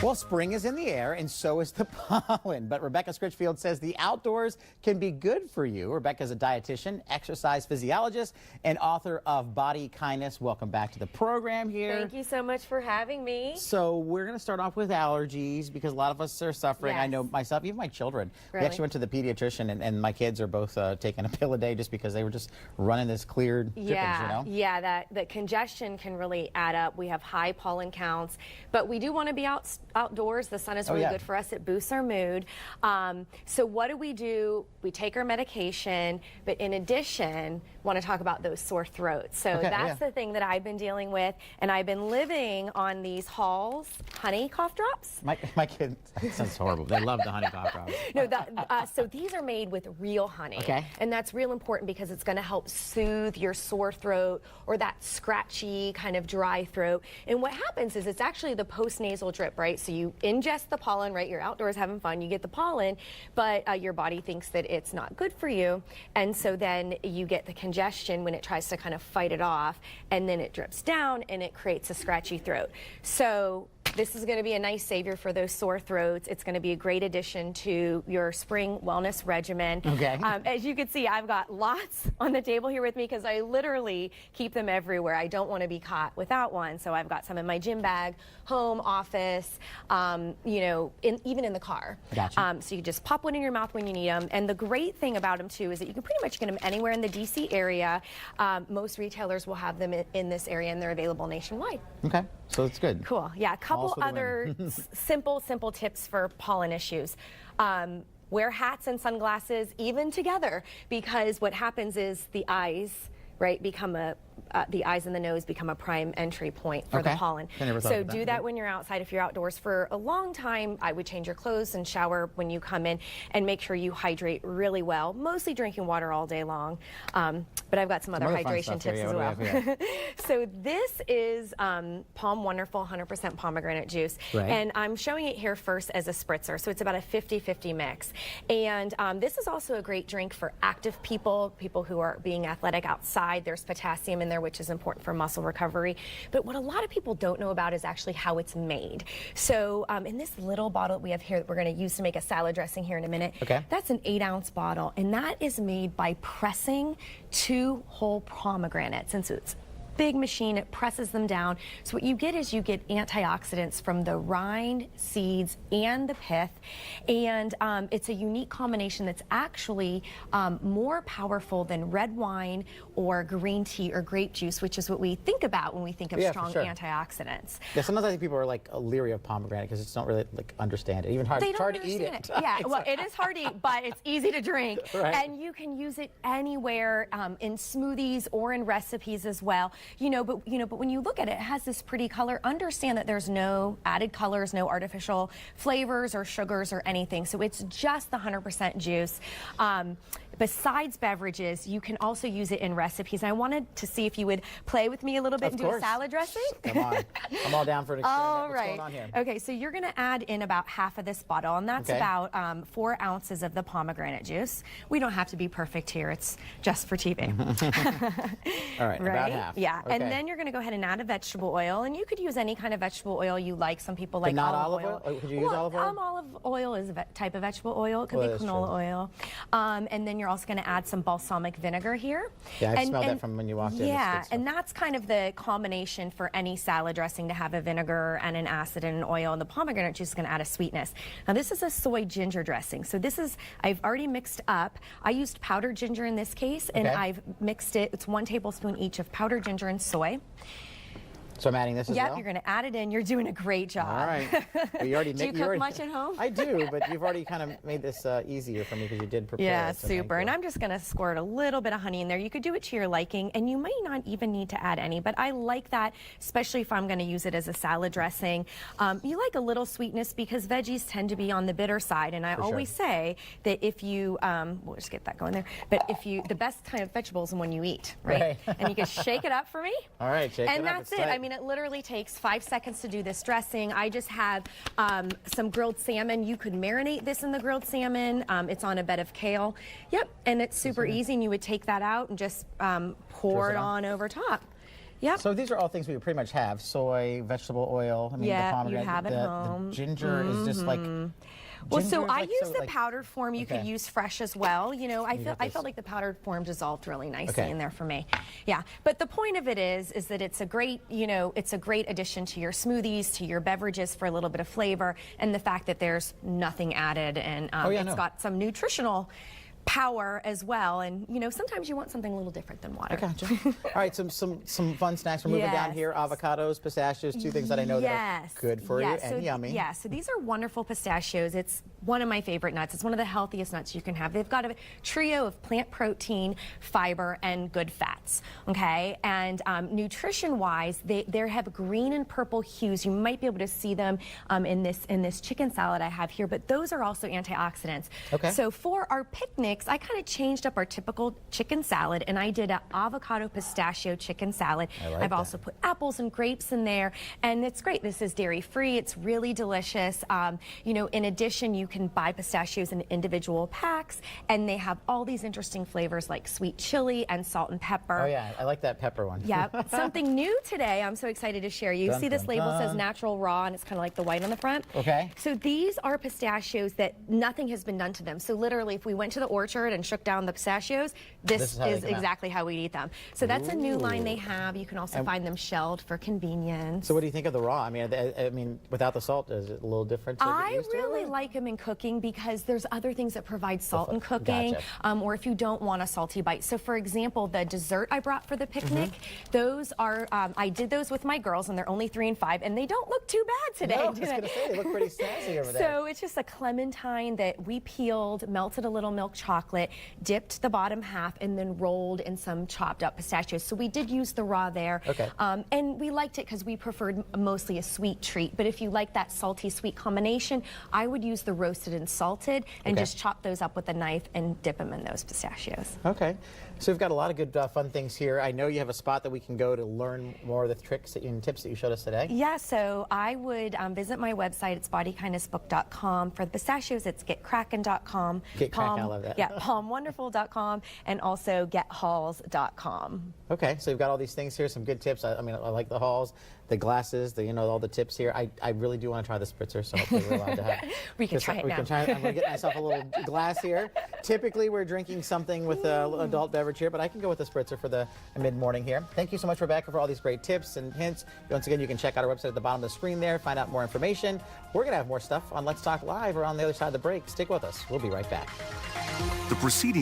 Well, spring is in the air, and so is the pollen. But Rebecca Scritchfield says the outdoors can be good for you. Rebecca is a dietitian, exercise physiologist, and author of Body Kindness. Welcome back to the program here. Thank you so much for having me. So we're going to start off with allergies because a lot of us are suffering. Yes. I know myself, even my children. Really? We actually went to the pediatrician, and my kids are both taking a pill a day just because they were just running this cleared drippings, you know? Yeah, that congestion can really add up. We have high pollen counts, but we do want to be outdoors. The sun is really good for us. It boosts our mood. So what do? We take our medication, but in addition, want to talk about those sore throats. So that's the thing that I've been dealing with, and I've been living on these Hall's honey cough drops. My kids, that sounds horrible. They love the honey cough drops. No, so these are made with real honey. Okay. And that's real important because it's going to help soothe your sore throat or that scratchy kind of dry throat. And what happens is it's actually the post-nasal drip, right? So you ingest the pollen, right? You're outdoors having fun, you get the pollen, but your body thinks that it's not good for you. And so then you get the congestion when it tries to kind of fight it off, and then it drips down and it creates a scratchy throat. So this is going to be a nice savior for those sore throats. It's going to be a great addition to your spring wellness regimen. Okay. As you can see, I've got lots on the table here with me because I literally keep them everywhere. I don't want to be caught without one. So I've got some in my gym bag, home, office, you know, even in the car. Gotcha. So you just pop one in your mouth when you need them. And the great thing about them too is that you can pretty much get them anywhere in the DC area. Most retailers will have them in this area, and they're available nationwide. Okay, so it's good. Cool. Yeah, a couple other simple tips for pollen issues. Wear hats and sunglasses even together, because what happens is the eyes, right, become the eyes and the nose become a prime entry point for the pollen. So do that when you're outside. If you're outdoors for a long time, I would change your clothes and shower when you come in, and make sure you hydrate really well, mostly drinking water all day long. But I've got some other hydration tips as well. So this is POM Wonderful 100% pomegranate juice. And I'm showing it here first as a spritzer. So it's about a 50-50 mix. And this is also a great drink for active people who are being athletic outside. There's potassium in there, which is important for muscle recovery. But what a lot of people don't know about is actually how it's made. So in this little bottle that we have here that we're going to use to make a salad dressing here in a minute, that's an 8-ounce bottle, and that is made by pressing 2 whole pomegranates. And so it's big machine, it presses them down. So what you get is you get antioxidants from the rind, seeds, and the pith. And it's a unique combination that's actually more powerful than red wine or green tea or grape juice, which is what we think about when we think of strong antioxidants. Yeah, sometimes I think people are like leery of pomegranate because it's not really like understand it. Even hard, it's hard to eat it. Yeah, well, it is hard to eat, but it's easy to drink. And you can use it anywhere in smoothies or in recipes as well. But when you look at it, it has this pretty color. Understand that there's no added colors, no artificial flavors or sugars or anything. So it's just the 100% juice. Besides beverages, you can also use it in recipes. And I wanted to see if you would play with me a little bit and do a salad dressing. Come on. I'm all down for an experiment. All What's going on here? Okay, so you're going to add in about half of this bottle, and that's about 4 ounces of the pomegranate juice. We don't have to be perfect here. It's just for TV. All right, about half. Yeah, and then you're going to go ahead and add a vegetable oil, and you could use any kind of vegetable oil you like. Some people like olive oil. Could you use olive oil? Olive oil is a type of vegetable oil. It could be canola oil. And then you're also going to add some balsamic vinegar here. Yeah, I smelled that from when you walked in. Yeah, and that's kind of the combination for any salad dressing, to have a vinegar and an acid and an oil, and the pomegranate juice is going to add a sweetness. Now this is a soy ginger dressing. So this is, I've already mixed up. I used powdered ginger in this case, and I've mixed it. It's 1 tablespoon each of powdered ginger and soy. So I'm adding this as well? Yep, you're going to add it in. You're doing a great job. All right. Well, you already do you cook much at home? I do, but you've already kind of made this easier for me because you did prepare. Yeah, super. And I'm just going to squirt a little bit of honey in there. You could do it to your liking, and you might not even need to add any, but I like that, especially if I'm going to use it as a salad dressing. You like a little sweetness because veggies tend to be on the bitter side, and I always say that if you, we'll just get that going there, but if you, the best kind of vegetables is when you eat, right? And you can shake it up for me. All right, shake it up. And that's it. I mean, it literally takes 5 seconds to do this dressing. I just have some grilled salmon. You could marinate this in the grilled salmon. It's on a bed of kale. Yep, and it's super easy, and you would take that out and just pour it on over top. Yep. So these are all things we pretty much have. Soy, vegetable oil. I mean, Yeah, the pomegranate. you have at the home. ginger is just like. Well, so Ginger is I like use so, the like- powdered form. You could Okay. use fresh as well. You know, I got this. felt like the powdered form dissolved really nicely Okay. in there for me. Yeah, but the point of it is that it's a great, you know, it's a great addition to your smoothies, to your beverages for a little bit of flavor, and the fact that there's nothing added, and it's got some nutritional power as well. And you know, sometimes you want something a little different than water. I gotcha. All right, some fun snacks. We're moving down Yes. here. Avocados, pistachios, two things that I know that are good for you and yummy. Yeah, so these are wonderful pistachios. It's one of my favorite nuts. It's one of the healthiest nuts you can have. They've got a trio of plant protein, fiber, and good fats. Okay, and nutrition-wise, they have green and purple hues. You might be able to see them in this chicken salad I have here, but those are also antioxidants. Okay. So for our picnics, I kind of changed up our typical chicken salad, and I did an avocado pistachio chicken salad. I've also put apples and grapes in there, and it's great. This is dairy-free. It's really delicious. You know, in addition, you can buy pistachios in individual packs, and they have all these interesting flavors like sweet chili and salt and pepper. Oh yeah, I like that pepper one. Yeah, something new today. I'm so excited to share. You see this label says natural raw, and it's kind of like the white on the front. Okay. So these are pistachios that nothing has been done to them. So literally, if we went to the orchard and shook down the pistachios, this is exactly how we eat them. So that's a new line they have. You can also find them shelled for convenience. So what do you think of the raw? I mean, without the salt, is it a little different? To get I used to it? really like them in cooking because there's other things that provide salt in cooking, Gotcha. or if you don't want a salty bite. So for example, the dessert I brought for the picnic, those are, I did those with my girls, and they're only 3 and 5, and they don't look too bad today. No, I was going to say, they look pretty sassy over there. So it's just a clementine that we peeled, melted a little milk chocolate, dipped the bottom half, and then rolled in some chopped up pistachios. So we did use the raw there. Okay. And we liked it because we preferred mostly a sweet treat. But if you like that salty sweet combination, I would use the roasted and salted and just chop those up with a knife and dip them in those pistachios. Okay. So we've got a lot of good fun things here. I know you have a spot that we can go to learn more of the tricks and tips that you showed us today. Yeah, so I would visit my website. It's bodykindnessbook.com. For the pistachios, it's getkraken.com. Get Kraken, I love that. Yeah, POMWonderful.com, and also gethalls.com. Okay, so you've got all these things here, some good tips. I mean, I like the hauls, the glasses, the, you know, all the tips here. I really do want to try the spritzer, so hopefully we're allowed to have. We can try it now. I'm going to get myself a little glass here. Typically, we're drinking something with an adult beverage here, but I can go with a spritzer for the mid-morning here. Thank you so much, Rebecca, for all these great tips and hints. Once again, you can check out our website at the bottom of the screen there, find out more information. We're going to have more stuff on Let's Talk Live or on the other side of the break. Stick with us. We'll be right back. The preceding